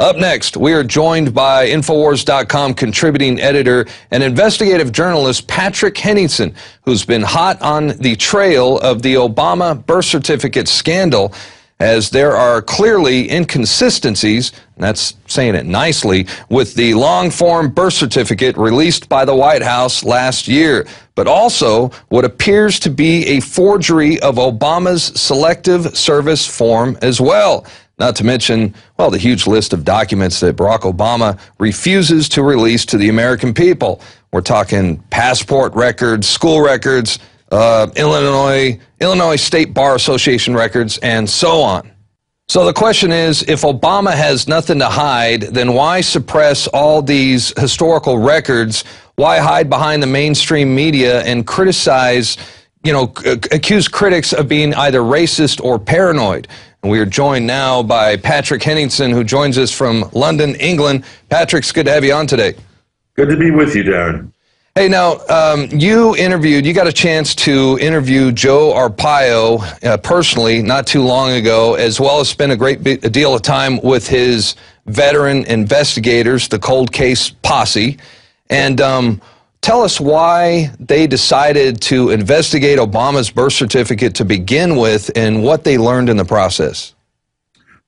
Up next, we are joined by Infowars.com contributing editor and investigative journalist Patrick Henningsen, who's been hot on the trail of the Obama birth certificate scandal, as there are clearly inconsistencies, and that's saying it nicely, with the long-form birth certificate released by the White House last year, but also what appears to be a forgery of Obama's Selective Service form as well. Not to mention, well, the huge list of documents that Barack Obama refuses to release to the American people. We're talking passport records, school records, Illinois State Bar Association records, and so on. So the question is, if Obama has nothing to hide, then why suppress all these historical records? Why hide behind the mainstream media and criticize, accuse critics of being either racist or paranoid? And we are joined now by Patrick Henningsen, who joins us from London, England. Patrick, it's good to have you on today. Good to be with you, Darren. Hey, now, you got a chance to interview Joe Arpaio personally not too long ago, as well as spend a deal of time with his veteran investigators, the Cold Case Posse. And tell us why they decided to investigate Obama's birth certificate to begin with and what they learned in the process.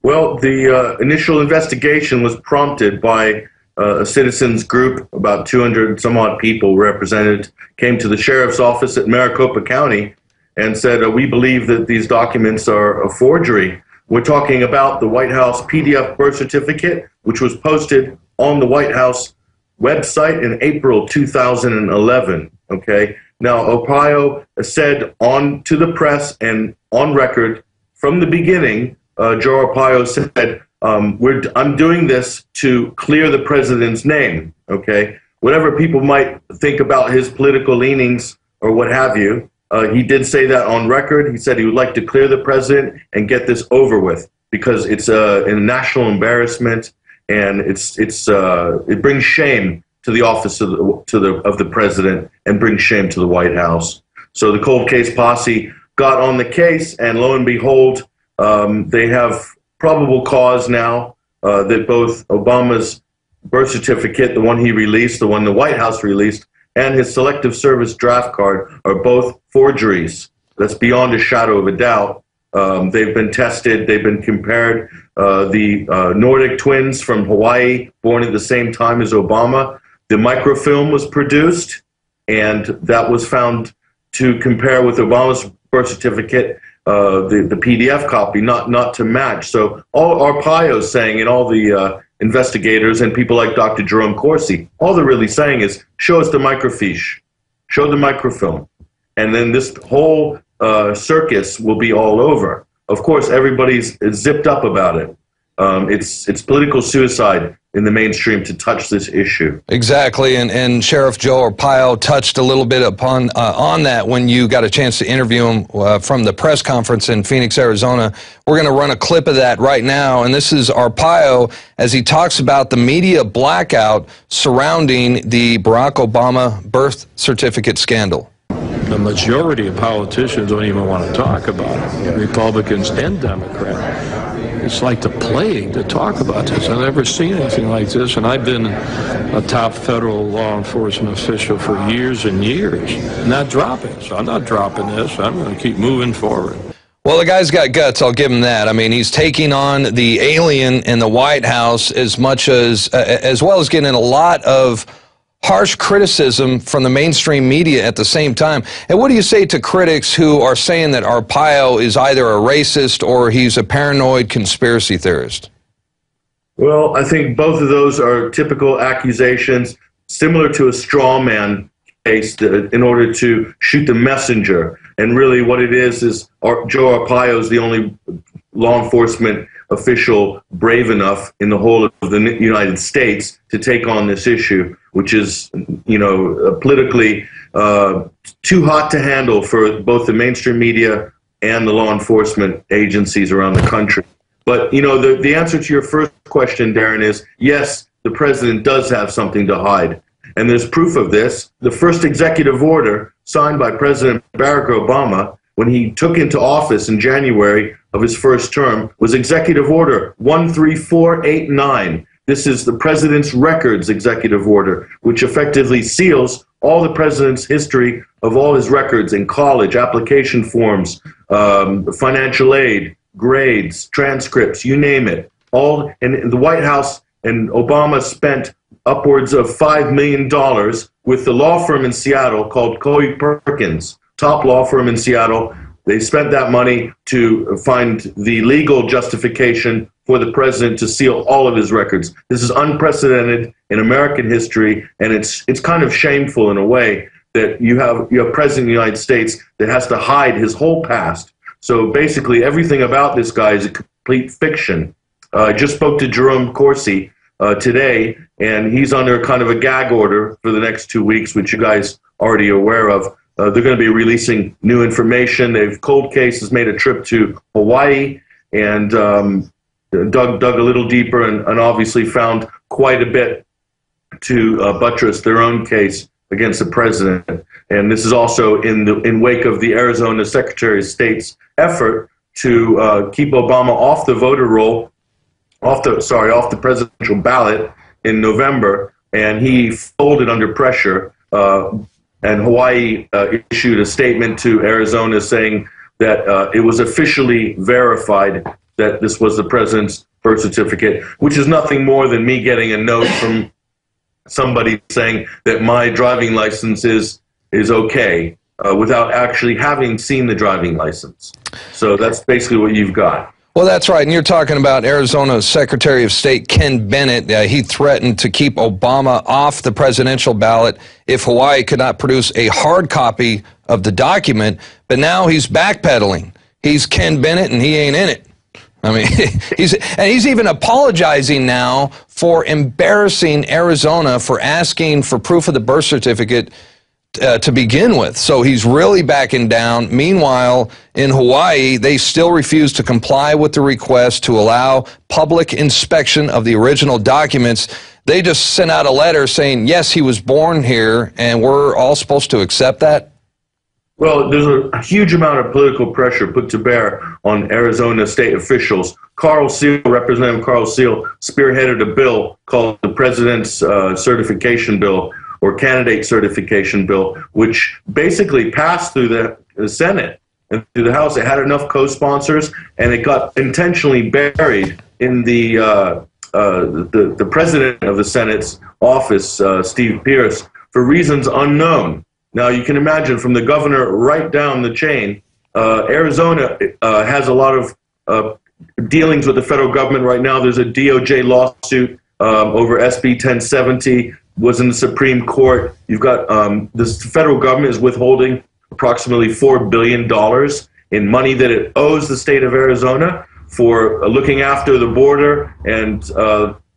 Well, the initial investigation was prompted by a citizens group, about 200 some odd people represented, came to the sheriff's office at Maricopa County and said, we believe that these documents are a forgery. We're talking about the White House PDF birth certificate, which was posted on the White House website in April 2011. Okay. Now, Arpaio said to the press and on record from the beginning, Joe Arpaio said, I'm doing this to clear the president's name. Okay. Whatever people might think about his political leanings or what have you, he did say that on record. He said he would like to clear the president and get this over with because it's a national embarrassment. And it brings shame to the office of the president and brings shame to the White House. So the Cold Case Posse got on the case, and lo and behold, they have probable cause now that both Obama's birth certificate, the one he released, the one the White House released, and his Selective Service draft card are both forgeries. That's beyond a shadow of a doubt. They've been tested. They've been compared. The Nordic twins from Hawaii, born at the same time as Obama, the microfilm was produced, and that was found to compare with Obama's birth certificate, the PDF copy, not to match. So all Arpaio's saying, and all the investigators and people like Dr. Jerome Corsi, all they're really saying is, show us the microfiche, show the microfilm, and then this whole circus will be all over. Of course, everybody's zipped up about it. It's political suicide in the mainstream to touch this issue. Exactly, and Sheriff Joe Arpaio touched a little bit upon on that when you got a chance to interview him from the press conference in Phoenix, Arizona. We're going to run a clip of that right now, and this is Arpaio as he talks about the media blackout surrounding the Barack Obama birth certificate scandal. The majority of politicians don't even want to talk about it, Republicans and Democrats. It's like the plague to talk about this. I've never seen anything like this, and I've been a top federal law enforcement official for years and years. Not dropping, so I'm not dropping this. I'm going to keep moving forward. Well, the guy's got guts, I'll give him that. I mean, he's taking on the alien in the White House as well as getting a lot of harsh criticism from the mainstream media at the same time. And what do you say to critics who are saying that Arpaio is either a racist or he's a paranoid conspiracy theorist? Well, I think both of those are typical accusations, similar to a straw man case in order to shoot the messenger. And really what it is Joe Arpaio is the only law enforcement official brave enough in the whole of the United States to take on this issue, which is, politically too hot to handle for both the mainstream media and the law enforcement agencies around the country. But, the answer to your first question, Darren, is yes, the president does have something to hide. And there's proof of this. The first executive order signed by President Barack Obama when he took into office in January of his first term was Executive Order 13489. This is the President's Records Executive Order, which effectively seals all the President's history of all his records in college, application forms, financial aid, grades, transcripts, you name it. All in the White House, and Obama spent upwards of $5 million with the law firm in Seattle called Coey Perkins, top law firm in Seattle. They spent that money to find the legal justification for the president to seal all of his records. This is unprecedented in American history, and it's kind of shameful in a way that you have a president of the United States that has to hide his whole past. So basically everything about this guy is a complete fiction. I just spoke to Jerome Corsi today, and he's under kind of a gag order for the next 2 weeks, which you guys are already aware of. They're going to be releasing new information. Cold Case has made a trip to Hawaii and dug a little deeper and obviously found quite a bit to buttress their own case against the president. And this is also in wake of the Arizona Secretary of State's effort to keep Obama off the voter roll, off the presidential ballot in November, and he folded under pressure. And Hawaii issued a statement to Arizona saying that it was officially verified that this was the president's birth certificate, which is nothing more than me getting a note from somebody saying that my driving license is okay without actually having seen the driving license. So that's basically what you've got. Well, that's right. And you're talking about Arizona's Secretary of State, Ken Bennett. He threatened to keep Obama off the presidential ballot if Hawaii could not produce a hard copy of the document. But now he's backpedaling. He's Ken Bennett, and he ain't in it. I mean, he's even apologizing now for embarrassing Arizona for asking for proof of the birth certificate to begin with. So he's really backing down. Meanwhile, in Hawaii, they still refuse to comply with the request to allow public inspection of the original documents. They just sent out a letter saying, yes, he was born here, and we're all supposed to accept that. Well, there's a huge amount of political pressure put to bear on Arizona state officials. Representative Carl Seal, spearheaded a bill called the President's Certification Bill, or Candidate Certification Bill, which basically passed through the Senate and through the House. It had enough co-sponsors, and it got intentionally buried in the president of the Senate's office, Steve Pierce, for reasons unknown. Now, you can imagine from the governor right down the chain, Arizona has a lot of dealings with the federal government right now. There's a DOJ lawsuit over SB 1070, was in the Supreme Court. You've got the federal government is withholding approximately $4 billion in money that it owes the state of Arizona for looking after the border and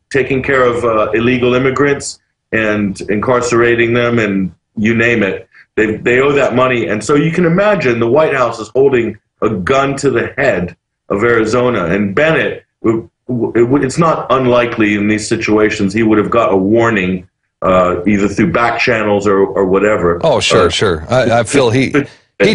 taking care of illegal immigrants and incarcerating them, and you name it. They owe that money. And so you can imagine the White House is holding a gun to the head of Arizona. And Bennett, it's not unlikely in these situations he would have got a warning either through back channels or whatever. Oh, sure. I feel he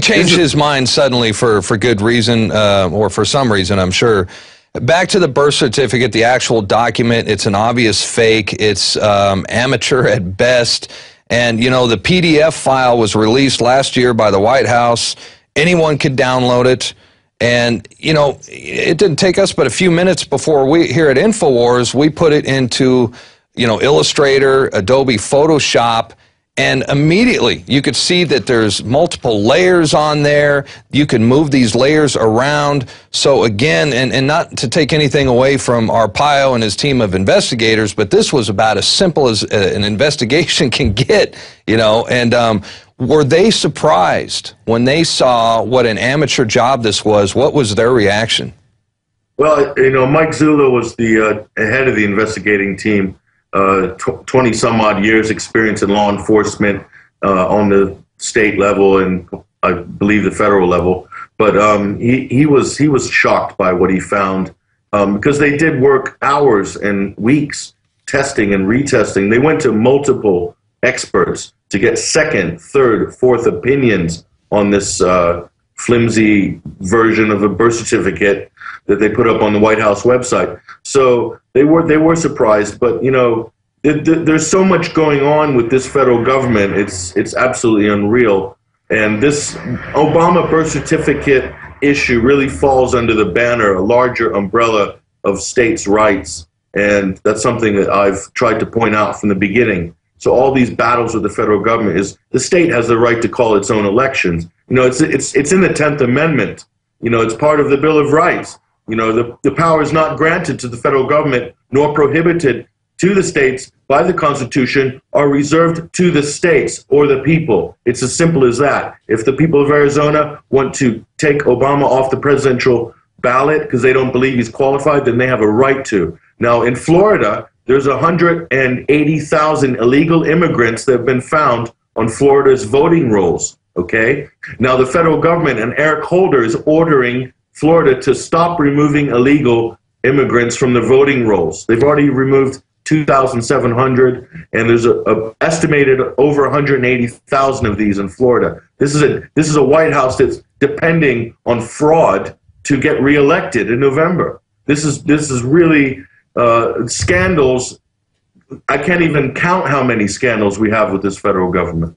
changed his mind suddenly for good reason, or for some reason, I'm sure. Back to the birth certificate, the actual document, it's an obvious fake. It's amateur at best. And, you know, the PDF file was released last year by the White House. Anyone could download it. And, you know, it didn't take us but a few minutes before we, here at InfoWars, we put it into, you know, Illustrator, Adobe Photoshop, and immediately you could see that there's multiple layers on there. You can move these layers around. So again, and not to take anything away from Arpaio and his team of investigators, but this was about as simple as an investigation can get, you know. And were they surprised when they saw what an amateur job this was? What was their reaction? Well, you know, Mike Zula was the head of the investigating team. 20 some odd years experience in law enforcement on the state level and I believe the federal level. But he was shocked by what he found because they did work hours and weeks testing and retesting. They went to multiple experts to get second, third, fourth opinions on this flimsy version of a birth certificate that they put up on the White House website. So they were surprised, but you know, there's so much going on with this federal government. It's absolutely unreal. And this Obama birth certificate issue really falls under the banner, a larger umbrella of states' rights. And that's something that I've tried to point out from the beginning. So all these battles with the federal government is the state has the right to call its own elections. You know, it's in the 10th Amendment. You know, it's part of the Bill of Rights. You know, the power is not granted to the federal government nor prohibited to the states by the Constitution, are reserved to the states or the people. It's as simple as that. If the people of Arizona want to take Obama off the presidential ballot because they don't believe he's qualified, then they have a right to. Now, in Florida, there's 180,000 illegal immigrants that have been found on Florida's voting rolls, okay? Now, the federal government and Eric Holder is ordering Florida to stop removing illegal immigrants from the voting rolls. They've already removed 2,700, and there's a estimated over 180,000 of these in Florida. This is a White House that's depending on fraud to get reelected in November. This is really scandals. I can't even count how many scandals we have with this federal government.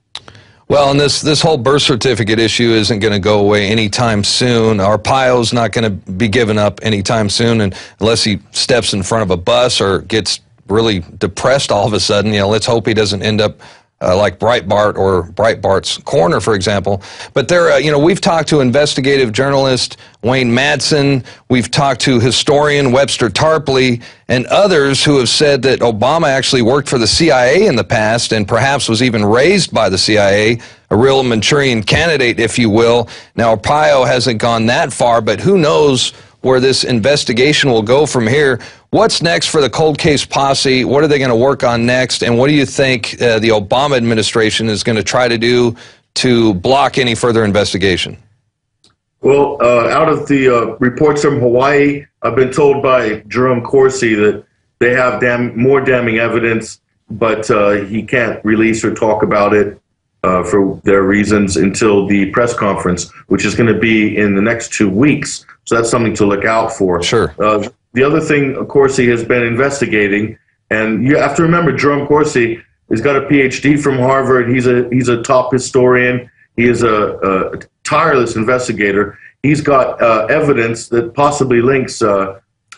Well, and this whole birth certificate issue isn't going to go away anytime soon. Arpaio's not going to be given up anytime soon, and unless he steps in front of a bus or gets really depressed all of a sudden. You know, let's hope he doesn't end up like Breitbart or Breitbart's Corner, for example. But there, you know, we've talked to investigative journalist Wayne Madsen, we've talked to historian Webster Tarpley, and others who have said that Obama actually worked for the CIA in the past and perhaps was even raised by the CIA, a real Manchurian candidate, if you will. Now, Arpaio hasn't gone that far, but who knows where this investigation will go from here. What's next for the cold case posse? What are they going to work on next? And what do you think the Obama administration is going to try to do to block any further investigation? Well, out of the reports from Hawaii, I've been told by Jerome Corsi that they have more damning evidence, but he can't release or talk about it for their reasons until the press conference, which is going to be in the next 2 weeks. So that's something to look out for. Sure. The other thing, Corsi has been investigating, and you have to remember, Jerome Corsi has got a PhD from Harvard. He's a top historian. He is a tireless investigator. He's got evidence that possibly links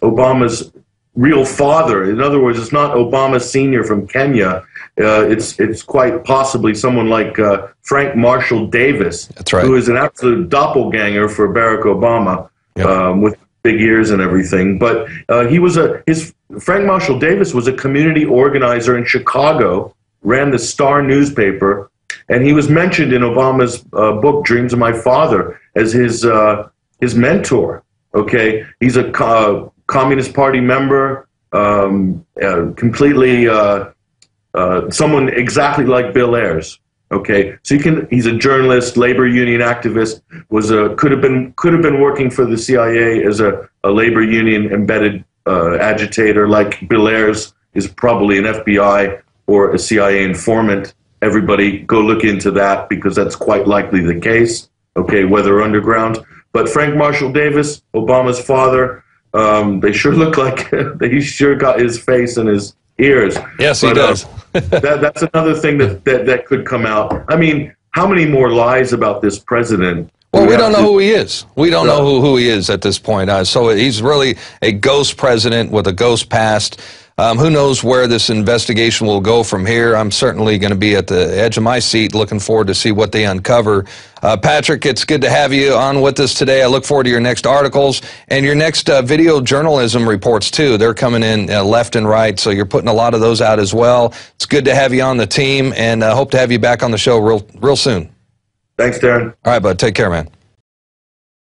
Obama's real father. In other words, it's not Obama Sr. from Kenya. It's quite possibly someone like Frank Marshall Davis, that's right, who is an absolute doppelganger for Barack Obama, yep, with big ears and everything. But Frank Marshall Davis was a community organizer in Chicago, ran the Star newspaper, and he was mentioned in Obama's book Dreams of My Father as his mentor. Okay, he's a Communist Party member, completely someone exactly like Bill Ayers. Okay, so he's a journalist, labor union activist, could have been working for the CIA as a labor union embedded agitator, like Bill Ayers is probably an FBI or a CIA informant. Everybody go look into that, because that's quite likely the case. Okay, whether underground. But Frank Marshall Davis, Obama's father, they sure look like he sure got his face and his ears. Yes, he does. That's another thing that could come out. I mean, how many more lies about this president? Well, we don't know who he is. We don't know who he is at this point. So he's really a ghost president with a ghost past. Who knows where this investigation will go from here? I'm certainly going to be at the edge of my seat looking forward to see what they uncover. Patrick, it's good to have you on with us today. I look forward to your next articles and your next video journalism reports, too. They're coming in left and right, so you're putting a lot of those out as well. It's good to have you on the team, and hope to have you back on the show real soon. Thanks, Darren. All right, bud. Take care, man.